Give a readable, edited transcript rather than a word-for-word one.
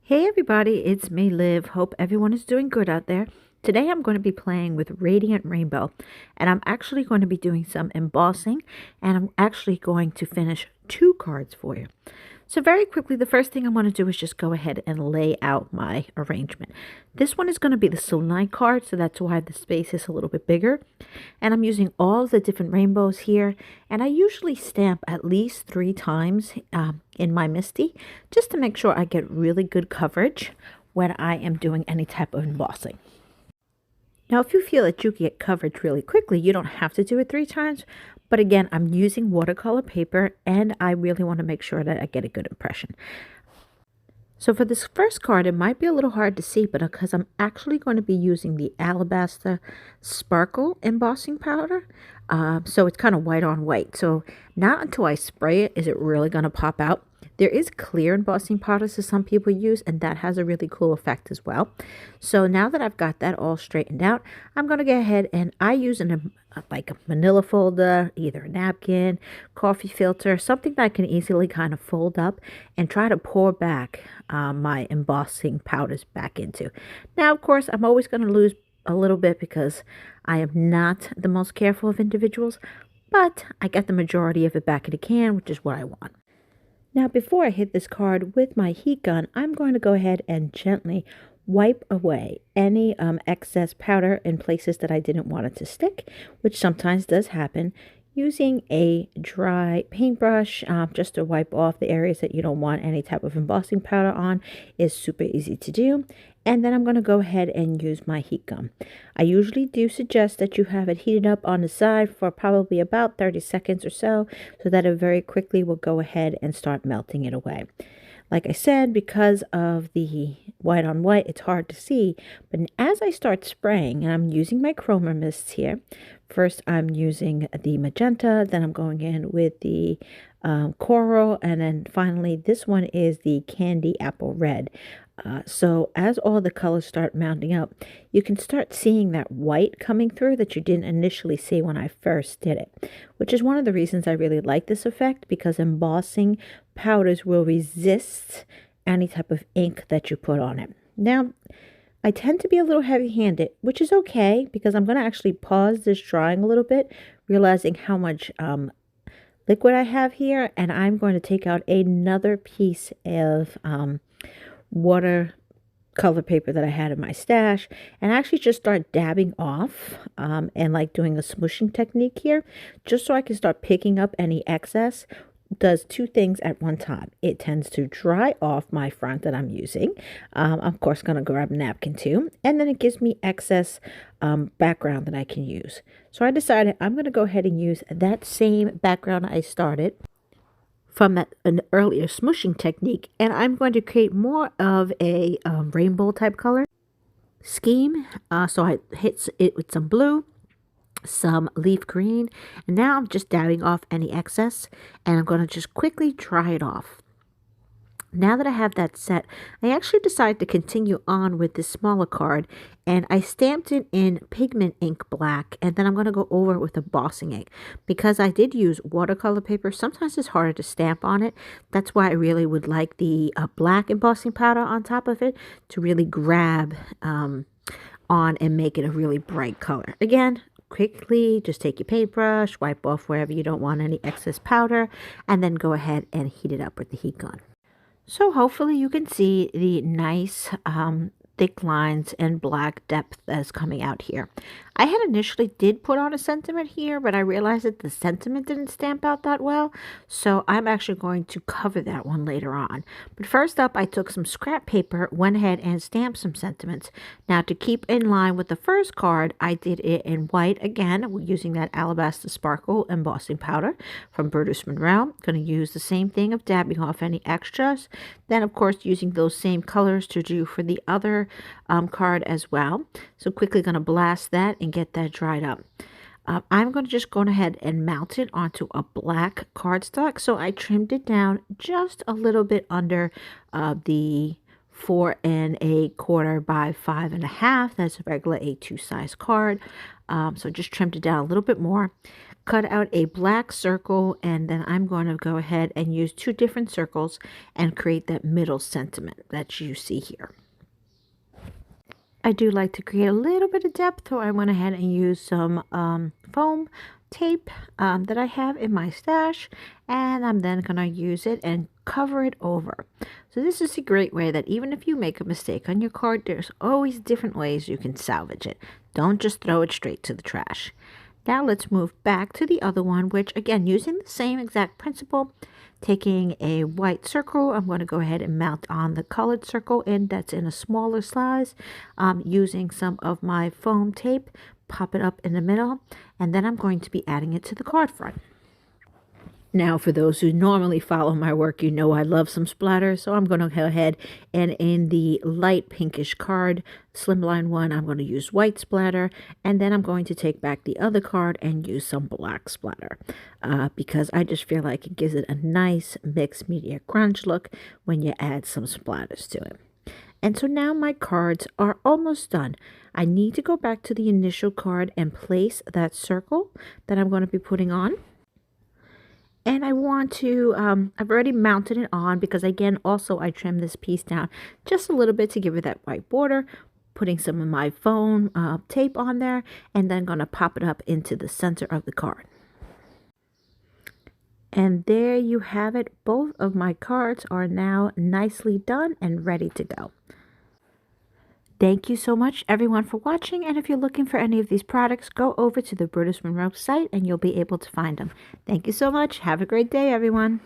Hey everybody, it's me, Liv. Hope everyone is doing good out there. Today I'm going to be playing with Radiant Rainbow, and I'm actually going to be doing some embossing, and I'm actually going to finish 2 cards for you. So very quickly, the first thing I'm going to do is just go ahead and lay out my arrangement. This one is going to be the Selenite card, so that's why the space is a little bit bigger. And I'm using all the different rainbows here, and I usually stamp at least 3 times in my MISTI, just to make sure I get really good coverage when I am doing any type of embossing. Now, if you feel that you get coverage really quickly, you don't have to do it 3 times. But again, I'm using watercolor paper, and I really want to make sure that I get a good impression. So for this first card, it might be a little hard to see, but because I'm actually going to be using the Alabaster Sparkle Embossing Powder. So it's kind of white on white. So not until I spray it is it really going to pop out. There is clear embossing powders that some people use, and that has a really cool effect as well. So now that I've got that all straightened out, I'm going to go ahead and I use like a manila folder, either a napkin, coffee filter, something that I can easily kind of fold up and try to pour back my embossing powders back into. Now, of course, I'm always going to lose a little bit because I am not the most careful of individuals, but I got the majority of it back in the can, which is what I want. Now, before I hit this card with my heat gun, I'm going to go ahead and gently wipe away any excess powder in places that I didn't want it to stick, which sometimes does happen, using a dry paintbrush just to wipe off the areas that you don't want any type of embossing powder on is super easy to do. And then I'm going to go ahead and use my heat gun. I usually do suggest that you have it heated up on the side for probably about 30 seconds or so that it very quickly will go ahead and start melting it away. Like I said, because of the white on white, it's hard to see. But as I start spraying, and I'm using my Chroma mists here, first I'm using the magenta, then I'm going in with the coral, and then finally this one is the candy apple red. So as all the colors start mounting up, you can start seeing that white coming through that you didn't initially see when I first did it, which is one of the reasons I really like this effect, because embossing powders will resist any type of ink that you put on it. Now, I tend to be a little heavy-handed, which is okay, because I'm going to actually pause this drying a little bit, realizing how much liquid I have here, and I'm going to take out another piece of watercolor paper that I had in my stash and actually just start dabbing off and like doing a smooshing technique here, just so I can start picking up any excess. Does 2 things at one time. It tends to dry off my front that I'm using. I'm of course going to grab a napkin too, and then it gives me excess background that I can use. So I decided I'm going to go ahead and use that same background I started from an earlier smooshing technique, and I'm going to create more of a rainbow type color scheme. So I hit it with some blue, some leaf green, and now I'm just dabbing off any excess, and I'm going to just quickly dry it off. Now that I have that set, I actually decided to continue on with this smaller card, and I stamped it in pigment ink black, and then I'm going to go over with embossing ink. Because I did use watercolor paper, sometimes it's harder to stamp on it. That's why I really would like the black embossing powder on top of it to really grab on and make it a really bright color. Again, quickly just take your paintbrush, wipe off wherever you don't want any excess powder, and then go ahead and heat it up with the heat gun. So hopefully you can see the nice thick lines and black depth that's coming out here. I had initially did put on a sentiment here, but I realized that the sentiment didn't stamp out that well, so I'm actually going to cover that one later on. But first up, I took some scrap paper, went ahead and stamped some sentiments. Now, to keep in line with the first card, I did it in white again, using that Alabaster Sparkle Embossing Powder from Brutus Monroe. Going to use the same thing of dabbing off any extras. Then, of course, using those same colors to do for the other card as well. So quickly going to blast that and get that dried up. I'm going to just go ahead and mount it onto a black cardstock. So I trimmed it down just a little bit under the 4¼ by 5½. That's a regular A2 size card. So just trimmed it down a little bit more. Cut out a black circle, and then I'm going to go ahead and use 2 different circles and create that middle sentiment that you see here. I do like to create a little bit of depth, so I went ahead and used some foam tape that I have in my stash, and I'm then going to use it and cover it over. So this is a great way that even if you make a mistake on your card, there's always different ways you can salvage it. Don't just throw it straight to the trash. Now let's move back to the other one, which again, using the same exact principle, taking a white circle, I'm going to go ahead and mount on the colored circle, and that's in a smaller size, using some of my foam tape, pop it up in the middle, and then I'm going to be adding it to the card front. Now, for those who normally follow my work, you know I love some splatter, so I'm going to go ahead and in the light pinkish card, slimline one, I'm going to use white splatter, and then I'm going to take back the other card and use some black splatter, because I just feel like it gives it a nice mixed media grunge look when you add some splatters to it. And so now my cards are almost done. I need to go back to the initial card and place that circle that I'm going to be putting on. And I want to, I've already mounted it on because again, also I trimmed this piece down just a little bit to give it that white border, putting some of my foam tape on there, and then going to pop it up into the center of the card. And there you have it. Both of my cards are now nicely done and ready to go. Thank you so much, everyone, for watching. And if you're looking for any of these products, go over to the Brutus Monroe site and you'll be able to find them. Thank you so much. Have a great day, everyone.